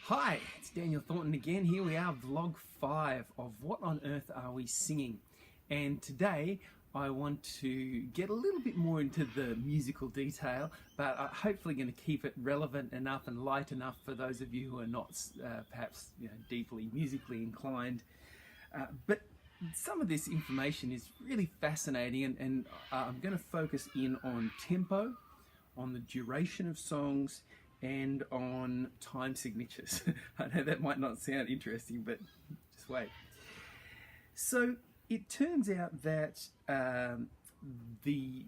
Hi, it's Daniel Thornton again. Here we are, vlog 5 of What on Earth Are We Singing? And today I want to get a little bit more into the musical detail, but I'm hopefully going to keep it relevant enough and light enough for those of you who are not perhaps deeply musically inclined. But some of this information is really fascinating, and I'm going to focus in on tempo, on the duration of songs, and on time signatures. I know that might not sound interesting, but just wait. So it turns out that the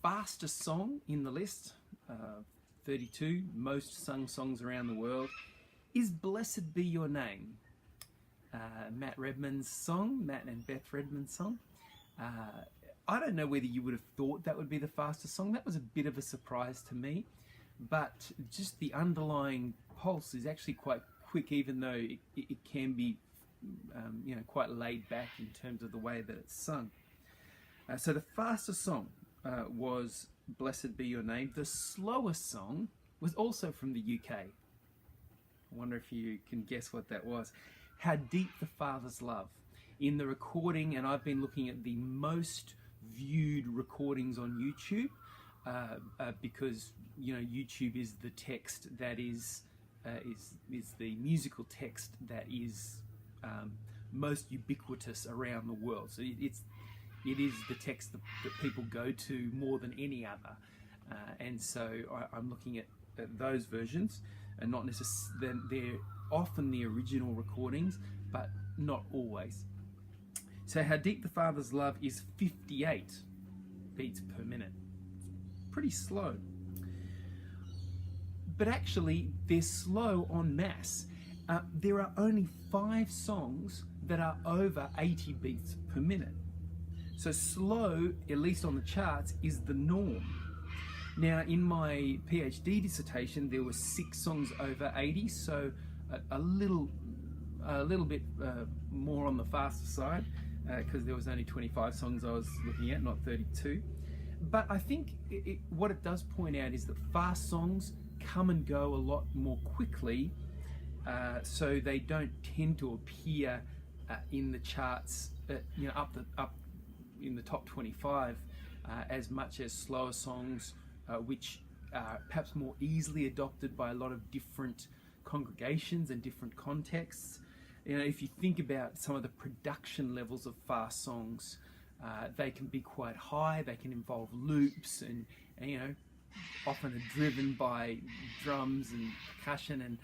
fastest song in the list, 32 most sung songs around the world, is "Blessed Be Your Name." Matt and Beth Redman's song. I don't know whether you would have thought that would be the fastest song. That was a bit of a surprise to me, but just the underlying pulse is actually quite quick, even though it can be quite laid back in terms of the way that it's sung. So the fastest song was "Blessed Be Your Name." The slowest song was also from the UK. I wonder if you can guess what that was. "How Deep the Father's Love." In the recording, and I've been looking at the most viewed recordings on YouTube, because YouTube is the text that is the musical text that is most ubiquitous around the world. So it is the text that people go to more than any other, and so I'm looking at those versions, and not necessarily they're often the original recordings, but not always. So "How Deep the Father's Love" is 58 beats per minute. Pretty slow. But actually, they're slow en masse. There are only 5 songs that are over 80 beats per minute. So slow, at least on the charts, is the norm. Now, in my PhD dissertation, there were 6 songs over 80, so a little bit more on the faster side, because there was only 25 songs I was looking at, not 32. But I think what it does point out is that fast songs come and go a lot more quickly, so they don't tend to appear in the charts, up in the top 25 as much as slower songs, which are perhaps more easily adopted by a lot of different congregations and different contexts. If you think about some of the production levels of fast songs, they can be quite high. They can involve loops and often are driven by drums and percussion. And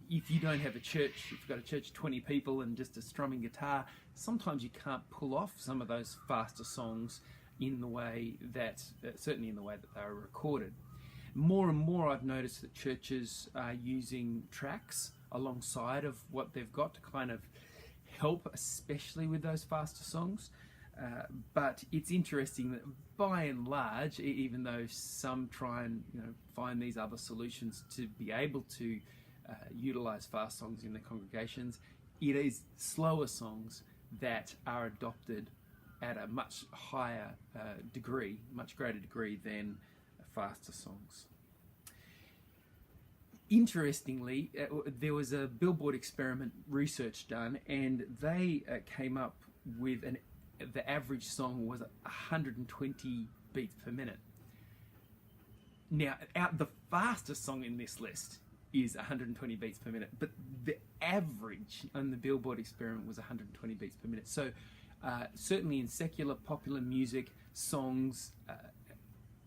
if you don't have a church, if you've got a church of 20 people and just a strumming guitar, sometimes you can't pull off some of those faster songs in the way that, certainly in the way that they are recorded. More and more I've noticed that churches are using tracks alongside of what they've got to kind of help, especially with those faster songs. But it's interesting that by and large, even though some try and find these other solutions to be able to utilize fast songs in their congregations, it is slower songs that are adopted at a much higher degree, much greater degree than faster songs. Interestingly, there was a Billboard experiment research done, and they came up with the average song was 120 beats per minute. Now, the fastest song in this list is 120 beats per minute, but the average on the Billboard experiment was 120 beats per minute. So certainly in secular popular music,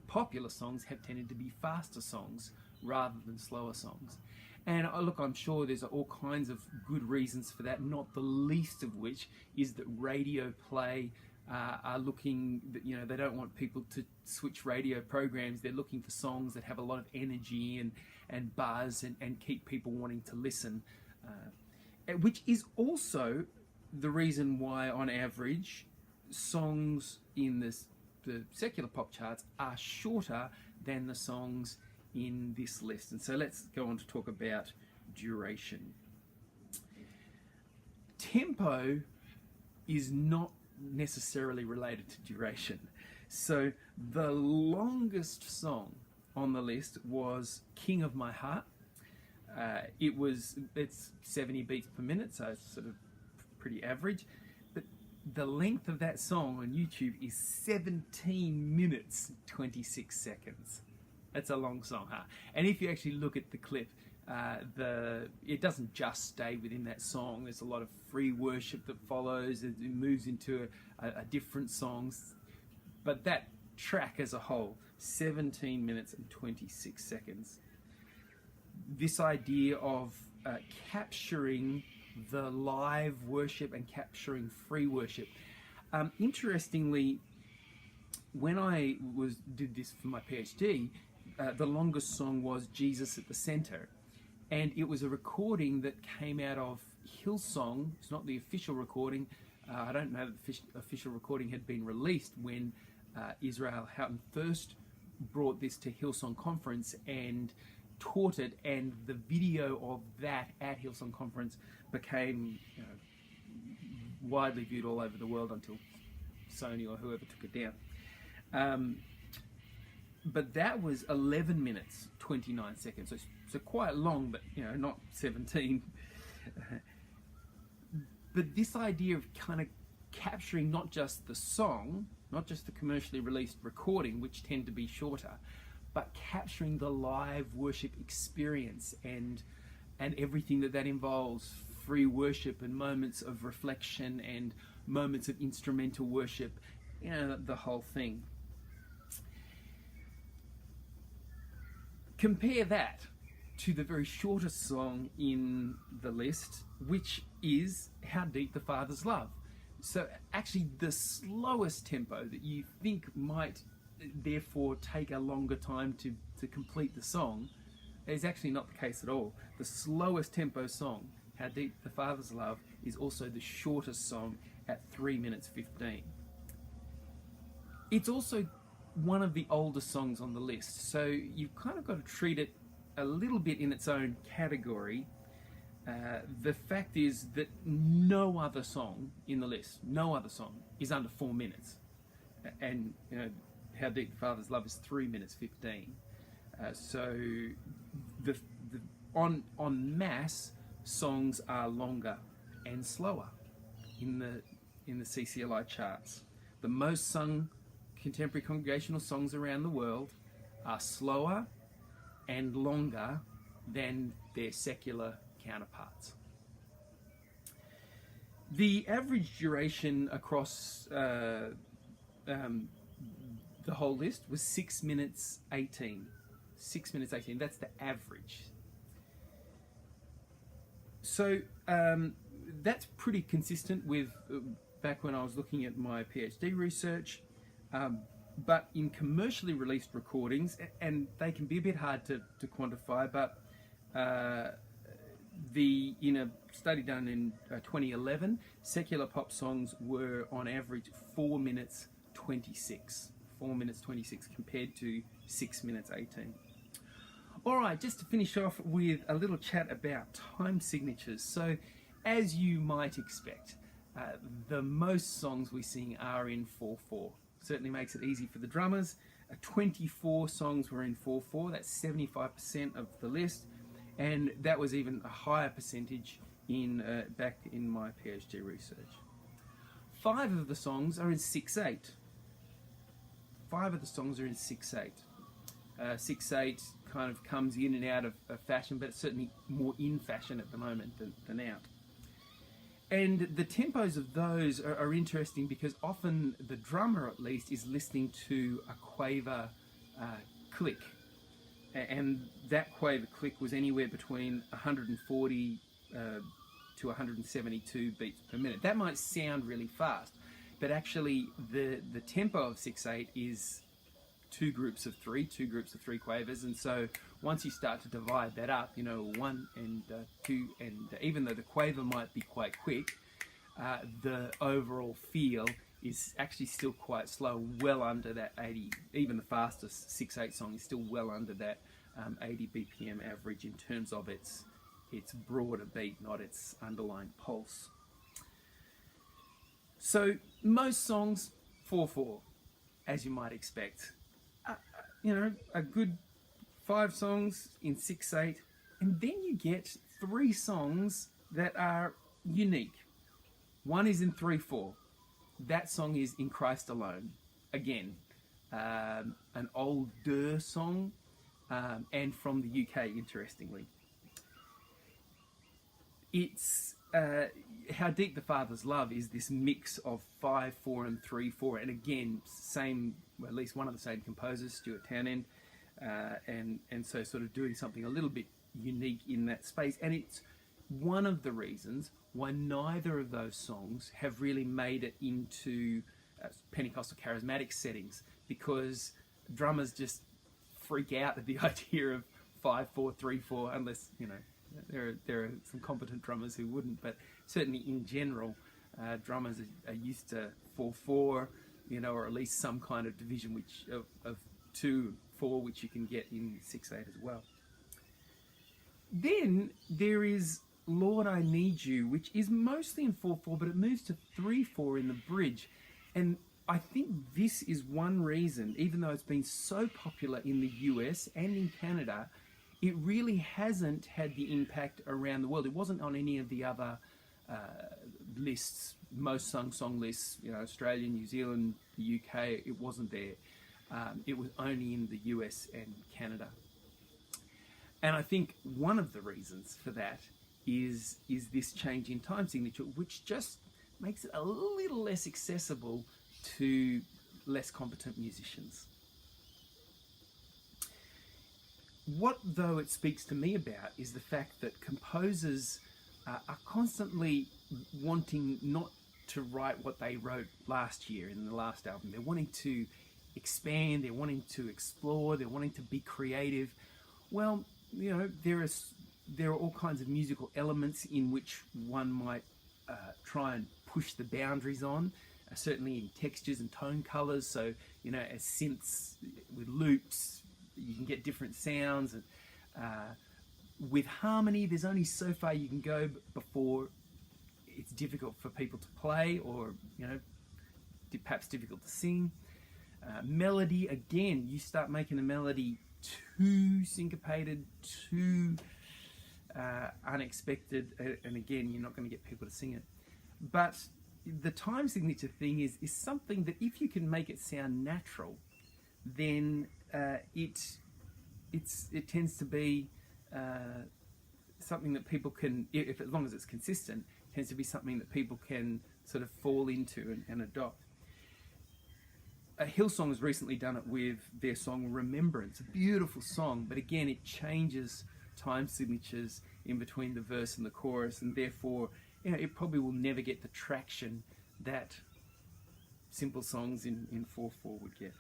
popular songs have tended to be faster songs rather than slower songs. And look, I'm sure there's all kinds of good reasons for that, not the least of which is that radio play are looking, they don't want people to switch radio programs. They're looking for songs that have a lot of energy and buzz and keep people wanting to listen, which is also the reason why, on average, songs in the secular pop charts are shorter than the songs in this list. And so let's go on to talk about duration. Tempo is not necessarily related to duration. So the longest song on the list was "King of My Heart," It's 70 beats per minute, so it's sort of pretty average. But the length of that song on YouTube is 17 minutes 26 seconds. That's a long song, huh? And if you actually look at the clip, it doesn't just stay within that song. There's a lot of free worship that follows. It moves into a different songs. But that track as a whole, 17 minutes and 26 seconds. This idea of capturing the live worship and capturing free worship. Interestingly, when I did this for my PhD, the longest song was Jesus at the Center. And it was a recording that came out of Hillsong. It's not the official recording. I don't know that the official recording had been released when Israel Houghton first brought this to Hillsong Conference and taught it, and the video of that at Hillsong Conference became widely viewed all over the world until Sony or whoever took it down. But that was 11 minutes 29 seconds, so quite long, but not 17. But this idea of kind of capturing not just the song, not just the commercially released recording, which tend to be shorter, but capturing the live worship experience and everything that involves, free worship and moments of reflection and moments of instrumental worship, the whole thing. Compare that to the very shortest song in the list, which is How Deep the Father's Love. So actually the slowest tempo that you think might therefore take a longer time to complete the song is actually not the case at all. The slowest tempo song, How Deep the Father's Love, is also the shortest song at 3 minutes 15. It's also one of the oldest songs on the list, so you've kind of got to treat it a little bit in its own category. The fact is that no other song in the list, no other song, is under 4 minutes. And How Deep the Father's Love is 3 minutes 15. So on mass, songs are longer and slower in the CCLI charts. The most sung contemporary congregational songs around the world are slower and longer than their secular counterparts. The average duration across the whole list was 6 minutes 18. 6 minutes 18, that's the average. So that's pretty consistent with back when I was looking at my PhD research. But in commercially released recordings, and they can be a bit hard to quantify, but in a study done in 2011, secular pop songs were on average 4 minutes 26. 4 minutes 26 compared to 6 minutes 18. All right, just to finish off with a little chat about time signatures. So, as you might expect, the most songs we sing are in 4/4. Certainly makes it easy for the drummers. 24 songs were in 4/4. That's 75% of the list, and that was even a higher percentage back in my PhD research. 5 of the songs are in 6/8. 5 of the songs are in 6/8. 6/8 kind of comes in and out of fashion, but it's certainly more in fashion at the moment than out. And the tempos of those are interesting because often the drummer, at least, is listening to a quaver click. And that quaver click was anywhere between 140 to 172 beats per minute. That might sound really fast, but actually the tempo of 6/8 is two groups of three quavers, and so once you start to divide that up, 1 and 2, and even though the quaver might be quite quick, the overall feel is actually still quite slow, well under that 80. Even the fastest 6/8 song is still well under that 80 BPM average in terms of its broader beat, not its underlying pulse. So most songs 4/4, as you might expect. A good 5 songs in 6/8, And then you get 3 songs that are unique. One is in 3/4. That song is In Christ Alone. Again, an older song, and from the UK, interestingly. It's How Deep the Father's Love is this mix of 5/4 and 3/4, and again, at least one of the same composers, Stuart Townend, and so sort of doing something a little bit unique in that space. And it's one of the reasons why neither of those songs have really made it into Pentecostal charismatic settings, because drummers just freak out at the idea of 5/4, 3/4, unless, there are some competent drummers who wouldn't, but certainly in general, drummers are used to 4/4, or at least some kind of division of 2/4, which you can get in 6/8 as well. Then there is Lord I Need You, which is mostly in 4/4, but it moves to 3/4 in the bridge. And I think this is one reason, even though it's been so popular in the US and in Canada, it really hasn't had the impact around the world. It wasn't on any of the other lists, most sung lists, Australia, New Zealand, the UK, it wasn't there. It was only in the US and Canada. And I think one of the reasons for that is this change in time signature, which just makes it a little less accessible to less competent musicians. What, though, it speaks to me about is the fact that composers are constantly wanting not to write what they wrote last year in the last album. They're wanting to expand, they're wanting to explore, they're wanting to be creative. Well, there are all kinds of musical elements in which one might try and push the boundaries on, certainly in textures and tone colors. So, as synths with loops, you can get different sounds. And with harmony, there's only so far you can go before it's difficult for people to play, or, perhaps difficult to sing. Melody, again, you start making a melody too syncopated, too unexpected, and again, you're not going to get people to sing it. But the time signature thing is something that if you can make it sound natural, then it tends to be something that people can, as long as it's consistent, tends to be something that people can sort of fall into and adopt. Hillsong has recently done it with their song Remembrance, a beautiful song, but again, it changes time signatures in between the verse and the chorus, and therefore, it probably will never get the traction that simple songs in 4/4 would get.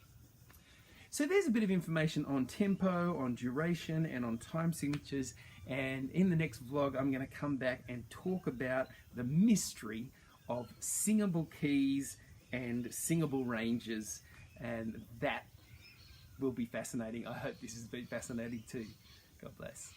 So there's a bit of information on tempo, on duration, and on time signatures, and in the next vlog, I'm going to come back and talk about the mystery of singable keys and singable ranges, and that will be fascinating. I hope this has been fascinating too. God bless.